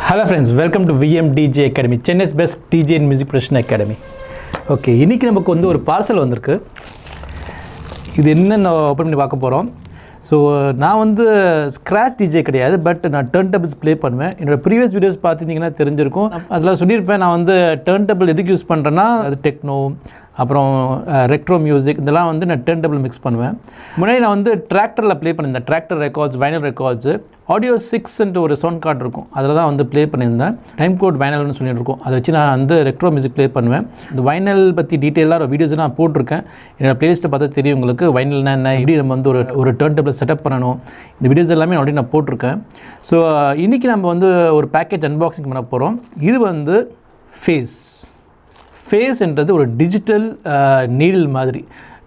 Hello friends, welcome to VMDJ Academy, Chennai's best DJ and music production academy. Okay, இன்னைக்கு நமக்கு வந்து ஒரு parcel வந்திருக்கு. இது என்னன்னு ஓபன் பண்ணி பார்க்க போறோம். ஸோ நான் வந்து ஸ்க்ராட்ச் டிஜே கிடையாது, பட் நான் டர்ன்டபிள்ஸ் ப்ளே பண்ணுவேன். என்னோடய ப்ரீவியஸ் வீடியோஸ் பார்த்துட்டிங்கன்னா தெரிஞ்சிருக்கும். அதில் சொல்லியிருப்பேன், நான் வந்து டர்ன்டபிள் எதுக்கு யூஸ் பண்ணுறேன்னா அது டெக்னோ, அப்புறம் ரெக்ட்ரோ மியூசிக், இதெல்லாம் வந்து நான் டர்ன்டபிள் மிக்ஸ் பண்ணுவேன். முன்னாடி நான் வந்து டிராக்டரில் ப்ளே பண்ணியிருந்தேன். Tractor records, vinyl records, audio 6 ஒரு சவுண்ட் கார்டு இருக்கும், அதில் தான் வந்து ப்ளே பண்ணியிருந்தேன். டைம் கோட் வைனல்னு சொல்லிட்டு இருக்கோம். அதை வச்சு நான் வந்து ரெக்ட்ரோ மியூசிக் ப்ளே பண்ணுவேன். இந்த வைனல் பற்றி டீட்டெயிலாக வீடியோஸ் நான் போட்டிருக்கேன். என்னோட ப்ளேலிஸ்ட்டை பார்த்தா தெரியும் உங்களுக்கு. வைனல்னா என்ன, எப்படி நம்ம வந்து ஒரு டர்ன்டபிள் செட்டப் பண்ணணும், இந்த வீடியோஸ் எல்லாமே ஆல்ரெடி நான் போட்டிருக்கேன். ஸோ இன்றைக்கி நம்ம வந்து ஒரு பேக்கேஜ் அன்பாக்சிங் பண்ண போகிறோம். இது வந்து ஃபேஸ்ன்றது ஒரு டிஜிட்டல் நீடில் மாதிரி.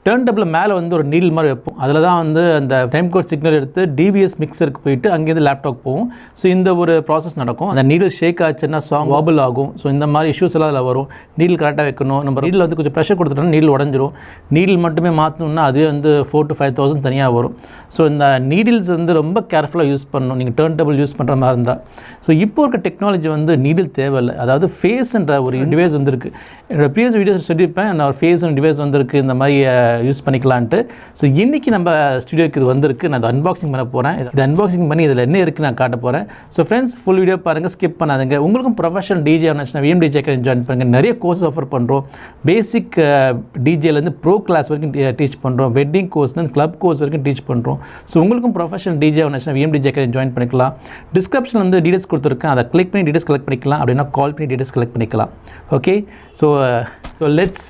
டர்ன்டபிள் மேலே வந்து ஒரு நீடில் மாதிரி வைப்போம். அதில் தான் வந்து அந்த டைம் கோட் சிக்னல் எடுத்து டிபிஎஸ் மிக்சருக்கு போயிட்டு அங்கேருந்து லேப்டாப் போகும். ஸோ இந்த ஒரு ப்ராசஸ் நடக்கும். அந்த நீடில் ஷேக் ஆச்சுன்னா சாங் வாபிள் ஆகும். ஸோ இந்த மாதிரி இஷ்யூஸ் எல்லாம் அதில் வரும். நீடில் கரெக்டாக வைக்கணும். நம்ம நீடில் வந்து கொஞ்சம் ப்ரெஷர் கொடுத்துட்டோம்னா நீடில் உடஞ்சிரும். நீடில் மட்டுமே மாற்றணும்னா அதுவே வந்து 4,000 to 5,000 தனியாக வரும். ஸோ இந்த நீடில்ஸ் வந்து ரொம்ப கேர்ஃபுல்லாக யூஸ் பண்ணணும் நீங்கள் டர்ன்டபிள் யூஸ் பண்ணுற மாதிரி இருந்தால். ஸோ இப்போ இருக்க டெக்னாலஜி வந்து நீடில் தேவையில்லை. அதாவது ஃபேஸ்ன்ற ஒரு டிவைஸ் வந்துருக்கு. என்னோடய ப்ரீவியஸ் வீடியோஸ் சொல்லியிருப்பேன், நான் ஃபேஸ் டிவைஸ் வந்திருக்கு, இந்த மாதிரி யூஸ் பண்ணிக்கலான்ட்டு. ஸோ இன்றைக்கி நம்ம ஸ்டுடியோக்கு இது வந்திருக்கு. நான் அதை அன்பாக்சிங் பண்ண போகிறேன். இது அன்பாக்சிங் பண்ணி இதில் என்ன இருக்குது நான் காட்ட போகிறேன். ஸோ ஃப்ரெண்ட்ஸ், ஃபுல் வீடியோ பாருங்கள், ஸ்கிப் பண்ணாதுங்க. உங்களுக்கும் ப்ரொஃபஷனல் டிஜே ஆனிச்சுன்னா VMDJ Academy ஜாயின் பண்ணுங்கள். நிறைய கோர்ஸ் ஆஃபர் பண்ணுறோம். பேசிக் டிஜேலேருந்து ப்ரோ கிளாஸ் வரைக்கும் டீச் பண்ணுறோம். வெட்டிங் கோர்ஸ்லேருந்து கிளப் கோர்ஸ் வரைக்கும் டீச் பண்ணுறோம். ஸோ உங்களுக்கும் ப்ரொஃபஷனல் டிஜே ஆனிச்சுன்னா VMDJ Academy ஜாயின் பண்ணிக்கலாம். டிஸ்கிரிப்ஷனில் வந்து டீடைல்ஸ் கொடுத்துருக்கேன், அதை கிளிக் பண்ணி டீடைல்ஸ் கலெக்ட் பண்ணிக்கலாம். அப்படின்னா கால் பண்ணி டீடைல்ஸ் கலெக்ட் பண்ணிக்கலாம். Okay, so let's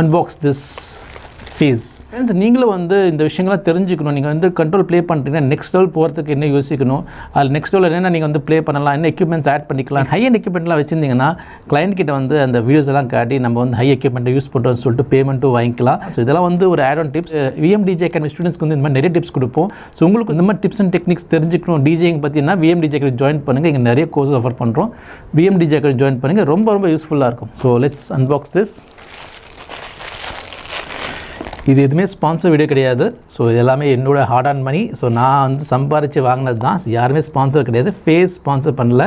unbox this face. Friends, நீங்களும் வந்து இந்த விஷயங்கள்லாம் தெரிஞ்சுக்கணும். நீங்கள் வந்து கண்ட்ரோல் ப்ளே பண்ணுறீங்கன்னா நெக்ஸ்ட் லெவல் போகிறதுக்கு என்ன யோசிக்கணும், அதில் நெக்ஸ்ட் லெவல் என்னென்ன நீங்கள் வந்து ப்ளே பண்ணலாம், என்ன எக்யூப்மெண்ட்ஸ் ஆட் பண்ணிக்கலாம். ஹை அண்ட் எக்யூப்மெண்ட்லாம் வச்சுருந்தீங்கன்னா கிளைண்ட் கிட்ட வந்து அந்த வீடியோஸ் எல்லாம் காட்டி நம்ம வந்து ஹை எக்யூப்மெண்ட்டை யூஸ் பண்ணுறோம்னு சொல்லிட்டு பேமெண்ட்டும் வாங்கிக்கலாம். ஸோ இதெல்லாம் வந்து ஒரு add on tips. VMDJ Academy ஸ்டூடெண்ட்ஸ்க்கு வந்து இந்த மாதிரி நிறைய டிப்ஸ் கொடுப்போம். ஸோ உங்களுக்கு இந்த மாதிரி டிப்ஸ் அண்ட் டெக்னிக்ஸ் தெரிஞ்சுக்கணும் டிஜேயிங் பார்த்தீங்கன்னா VMDJ Academy ஜாயின் பண்ணுங்கள். இங்கே நிறைய கோர்ஸ் ஆஃபர் பண்ணுறோம். VMDJ Academy ஜாயின் பண்ணுங்கள், ரொம்ப யூஸ்ஃபுல்லாக இருக்கும். So let's unbox this. இது எதுவுமே ஸ்பான்சர் வீடியோ கிடையாது. ஸோ இது எல்லாமே என்னோடய ஹார்ட் அண்ட் மணி. ஸோ நான் வந்து சம்பாரித்து வாங்கினது தான். யாருமே ஸ்பான்சர் கிடையாது. ஃபேஸ் ஸ்பான்சர் பண்ணல.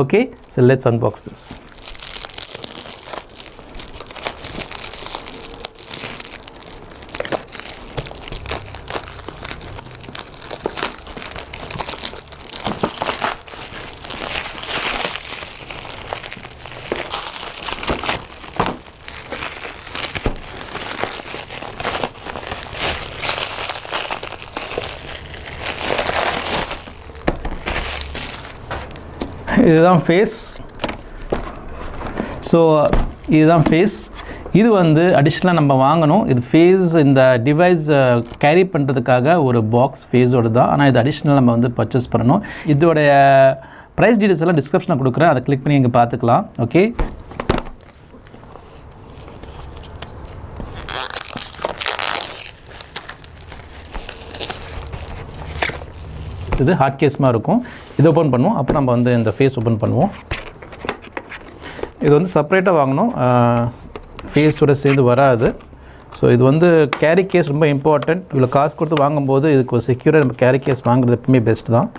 Okay, so let's unbox this. இதுதான் ஃபேஸ். ஸோ இதுதான் ஃபேஸ். இது வந்து அடிஷ்னலாக நம்ம வாங்கணும். இது ஃபேஸ் இந்த டிவைஸ் கேரி பண்ணுறதுக்காக ஒரு பாக்ஸ் ஃபேஸோடு தான். ஆனால் இது அடிஷ்னலாக நம்ம வந்து பர்ச்சேஸ் பண்ணணும். இதோடைய ப்ரைஸ் டீடைல்ஸ் எல்லாம் டிஸ்கிரிப்ஷனில் கொடுக்குறேன், அதை கிளிக் பண்ணி இங்கே பார்த்துக்கலாம். ஓகே, இது ஹார்ட் கேஸ் மாதிரி இருக்கும். இது ஓப்பன் பண்ணுவோம். அப்புறம் நம்ம வந்து இந்த ஃபேஸ் ஓப்பன் பண்ணுவோம். இது வந்து செப்பரேட்டாக வாங்கணும், ஃபேஸோட சேர்ந்து வராது. ஸோ இது வந்து கேரி கேஸ் ரொம்ப இம்பார்ட்டண்ட். இவ்வளோ காசு கொடுத்து வாங்கும்போது இதுக்கு ஒரு செக்யூராக நம்ம கேரி கேஸ் வாங்குறது எப்பவுமே பெஸ்ட் தான்.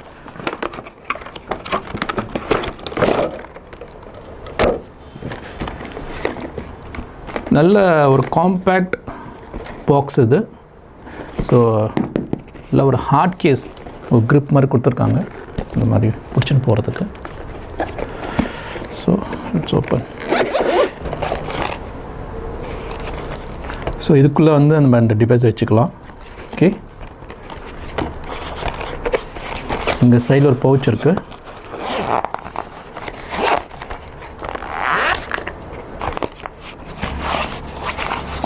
நல்ல ஒரு காம்பேக்ட் பாக்ஸ் இது. ஸோ இல்லை ஒரு ஹார்ட் கேஸ், ஒரு க்ரிப் மாதிரி கொடுத்துருக்காங்க இந்த மாதிரி பிடிச்சின்னு போகிறதுக்கு. So it's open. ஸோ இதுக்குள்ளே வந்து நம்ம இந்த டிவைஸ் வச்சுக்கலாம். ஓகே, இங்கே சைடில் ஒரு பவுச் இருக்குது.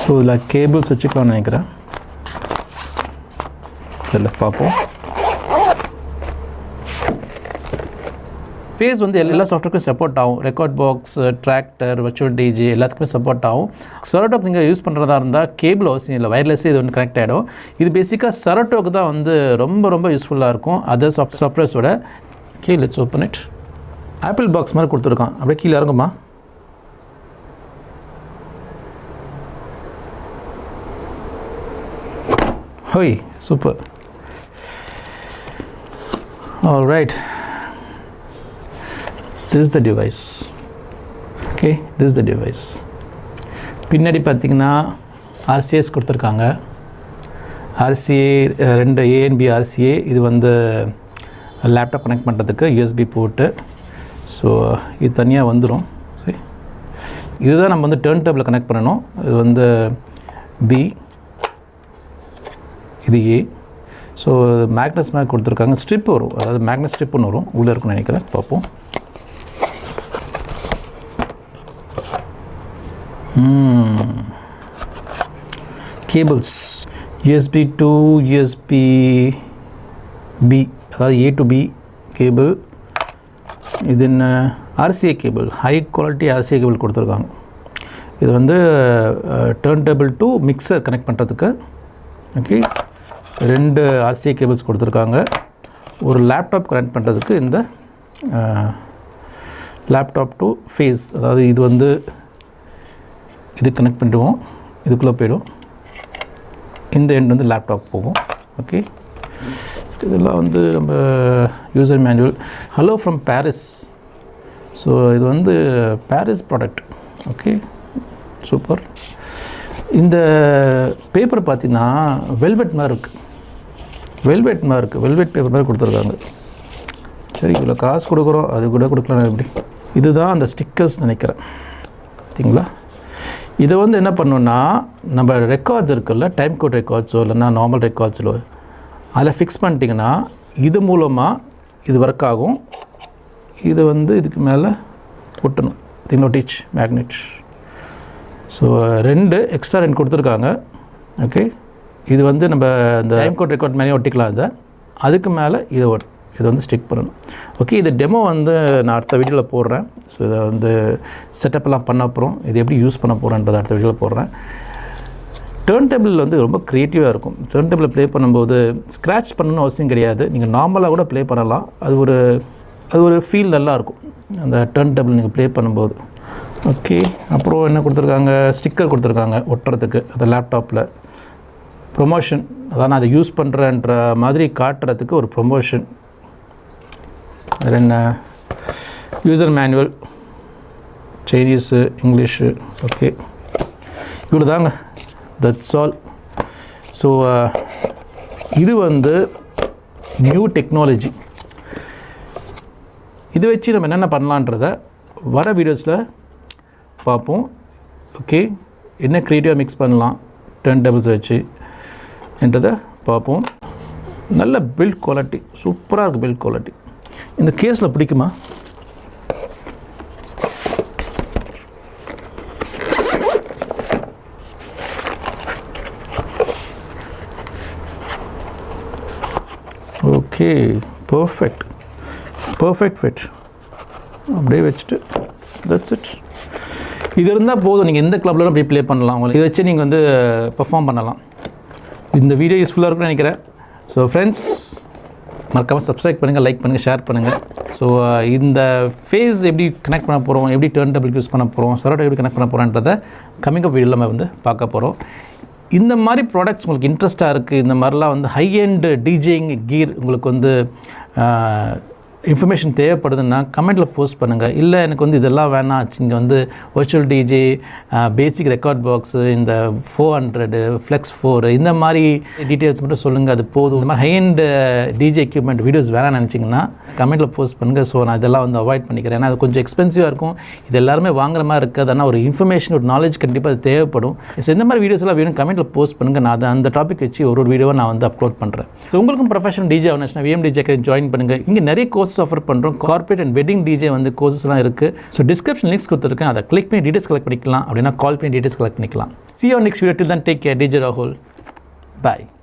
ஸோ இதில் கேபிள்ஸ் வச்சுக்கலாம்னு நினைக்கிறேன். இதில் பார்ப்போம். ஃபேஸ் வந்து எல்லா சாஃப்ட்வேருக்கும் சப்போர்ட் ஆகும். Record box, tractor, virtual DJ எல்லாத்துக்குமே சப்போர்ட் ஆகும். சரட்டோக்கு நீங்கள் யூஸ் பண்ணுறதா இருந்தால் கேபிள் அவசியம் இல்லை, வயர்லெஸ்ஸே இது வந்து கனெக்ட் ஆகிடும். இது பேசிக்காக சரட்டோக்கு தான் வந்து ரொம்ப யூஸ்ஃபுல்லாக இருக்கும் அதர் சாஃப்ட்வேர்ஸோட. Okay, let's open it. Apple box மாதிரி கொடுத்துருக்கான். அப்படியே கீழே இறங்குமா. ஹோய், super. All right. this is the device. Okay, this is the device. பின்னாடி பார்த்தீங்கன்னா RCAs கொடுத்துருக்காங்க. RCA 2 A and B RCA. இது வந்து லேப்டாப் கனெக்ட் பண்ணுறதுக்கு USB போர்ட்டு. ஸோ இது தனியாக வந்துடும். சரி, இதுதான் நம்ம வந்து டர்ன் டேபிளில் கனெக்ட் பண்ணணும். இது வந்து B, இது A. ஸோ மேக்னஸ் மேக் கொடுத்துருக்காங்க. ஸ்ட்ரிப் வரும், அதாவது மேக்னஸ் ஸ்ட்ரிப் ஒன்று வரும், உள்ளே இருக்குன்னு நினைக்கிறேன். பார்ப்போம். Cables USB to USB B, அதாவது A to B கேபிள். இது என்ன RCA cable, high quality RCA cable கொடுத்துருக்காங்க. இது வந்து turntable to mixer connect பண்ணுறதுக்கு. ஓகே, 2 RCA கேபிள்ஸ் கொடுத்துருக்காங்க. ஒரு லேப்டாப் கனெக்ட் பண்ணுறதுக்கு இந்த லேப்டாப் டு ஃபேஸ், அதாவது இது வந்து இது கனெக்ட் பண்ணிடுவோம், இதுக்குள்ளே போயிடும். இந்த எண்ட் வந்து லேப்டாப் போகும். ஓகே, இதெல்லாம் வந்து நம்ம user manual. Hello from Paris. So இது வந்து பாரிஸ் ப்ராடக்ட். Okay, super. இந்த பேப்பர் பார்த்தீங்கன்னா வெல்வெட் மாதிரி இருக்குது, வெல்வெட் பேப்பர் மாதிரி கொடுத்துருக்காங்க. சரி, இவ்வளோ காசு கொடுக்குறோம், அது கூட கொடுக்கலாம். எப்படி இதுதான் அந்த ஸ்டிக்கர்ஸ் நினைக்கிறேன். சரிங்களா? இதை வந்து என்ன பண்ணோன்னா, நம்ம ரெக்கார்ட்ஸ் இருக்குல்ல, டைம் கோட் ரெக்கார்ட்ஸோ இல்லைன்னா நார்மல் ரெக்கார்ட்ஸோ, அதில் ஃபிக்ஸ் பண்ணிட்டிங்கன்னா இது மூலமாக இது ஒர்க் ஆகும். இது வந்து இதுக்கு மேலே ஒட்டணும், தினோட்டிச் மேக்னெட். ஸோ 2 எக்ஸ்ட்ரா 2 கொடுத்துருக்காங்க. ஓகே, இது வந்து நம்ம இந்த டைம் கோட் ரெக்கார்ட் மேலே ஒட்டிக்கலாம். இதை அதுக்கு மேலே இதை இதை வந்து ஸ்டிக் பண்ணணும். ஓகே, இது டெமோ வந்து நான் அடுத்த வீடியோவில் போடுறேன். ஸோ இதை வந்து செட்டப்லாம் பண்ண அப்புறம் இது எப்படி யூஸ் பண்ண போகிறேன்றதை அடுத்த வீடியோவில் போடுறேன். டர்ன் டேபிள் வந்து ரொம்ப க்ரியேட்டிவாக இருக்கும். டர்ன் டேபிளில் ப்ளே பண்ணும்போது ஸ்க்ராட்ச் பண்ணணும்னு அவசியம் கிடையாது, நீங்கள் நார்மலாக கூட ப்ளே பண்ணலாம். அது ஒரு ஃபீல் நல்லாயிருக்கும் அந்த டர்ன் டேபிள் நீங்கள் ப்ளே பண்ணும்போது. ஓகே, அப்புறம் என்ன கொடுத்துருக்காங்க, ஸ்டிக்கர் கொடுத்துருக்காங்க ஒட்டுறதுக்கு. அந்த லேப்டாப்பில் ப்ரொமோஷன், அதான் நான் அதை யூஸ் பண்ணுறேன்ற மாதிரி காட்டுறதுக்கு ஒரு ப்ரொமோஷன். அது என்ன, user manual, Chinese, English. Okay, இவ்வளோ தாங்க, தட்ஸ் ஆல். ஸோ இது வந்து நியூ டெக்னாலஜி. இது வச்சு நம்ம என்னென்ன பண்ணலான்றதை வர வீடியோஸில் பார்ப்போம். ஓகே, என்ன க்ரியேட்டிவாக மிக்ஸ் பண்ணலாம் டர்ன் டேபிள்ஸ் வச்சு என்றதை பார்ப்போம். நல்ல பில்ட் குவாலிட்டி, சூப்பராக இருக்குது பில்ட் குவாலிட்டி. இந்த கேஸில் பிடிக்குமா? Okay, perfect fit. அப்படியே வச்சுட்டு தட்ஸ் இட். இது இருந்தால் போதும், நீங்கள் எந்த கிளப்ல போய் ப்ளே பண்ணலாம். உங்களுக்கு இதை வச்சு நீங்கள் வந்து பெர்ஃபார்ம் பண்ணலாம். இந்த வீடியோ யூஸ்ஃபுல்லாக இருக்குன்னு நினைக்கிறேன். ஸோ ஃப்ரெண்ட்ஸ், மறக்காமல் சப்ஸ்கிரைப் பண்ணுங்கள், லைக் பண்ணுங்கள், ஷேர் பண்ணுங்கள். ஸோ இந்த ஃபேஸ் எப்படி கனெக்ட் பண்ண போகிறோம், எப்படி டர்ன் டேபிள் யூஸ் பண்ண போகிறோம், சரோட்டை எப்படி கனெக்ட் பண்ண போகிறோன்றதை கம்மிங் அப் வீடியோவில் நம்ம வந்து பார்க்க போகிறோம். இந்த மாதிரி ப்ராடக்ட்ஸ் உங்களுக்கு இன்ட்ரெஸ்ட்டாக இருக்குது, இந்த மாதிரிலாம் வந்து ஹை எண்ட் டிஜேயிங் கீர் உங்களுக்கு வந்து இன்ஃபர்மேஷன் தேவைப்படுதுன்னா கமெண்ட்டில் போஸ்ட் பண்ணுங்கள். இல்லை எனக்கு வந்து இதெல்லாம் வேணாம், இங்கே வந்து வர்ச்சுவல் டிஜே, பேசிக் ரெக்கார்ட் பாக்ஸு, இந்த 400 ஃப்ளெக்ஸ் 4 இந்த மாதிரி டீட்டெயில்ஸ் மட்டும் சொல்லுங்கள், அது போதும். இந்த மாதிரி high and DJ equipment videos வேணாம்னு நினச்சிங்கன்னா கமெண்ட்டில் போஸ்ட் பண்ணுங்கள். ஸோ நான் இதெல்லாம் வந்து அவாய்ட் பண்ணிக்கிறேன், ஏன்னா அது கொஞ்சம் எக்ஸ்பென்சிவாக இருக்கும். இது எல்லாருமே வாங்குற மாதிரி இருக்குது. ஆனால் ஒரு இன்ஃபர்மேஷன், ஒரு நாலேஜ் கண்டிப்பாக அது தேவைப்படும். ஸோ இந்த மாதிரி வீடியோஸ் எல்லாம் வேணும், கமெண்ட்டில் போஸ்ட் பண்ணுங்கள். நான் அந்த டாபிக் வச்சு ஒரு வீடியோவை நான் வந்து அப்லோட் பண்ணுறேன். ஸோ உங்களுக்கும் ப்ரொஃபஷனல் டிஜே ஆகணும்னா VMDJ ஜாயின் பண்ணுங்கள். இங்கே நிறைய கோர்ஸ் ஆஃபர் பண்ணுறோம். கார்பரேட் அண்ட் வெட்டிங் டிஜே வந்து கோர்சஸ்லாம் இருக்குது. ஸோ டிஸ்கிரிப்ஷன் லிங்க்ஸ் கொடுத்துருக்கேன், அதை கிளிக் பண்ணி டீடைல்ஸ் கலெக்ட் பண்ணிக்கலாம். அப்படின்னா கால் பண்ணி டீடைல்ஸ் கலெக்ட் பண்ணிக்கலாம். See you on next video. Till then, take care. DJ Rahul. Bye.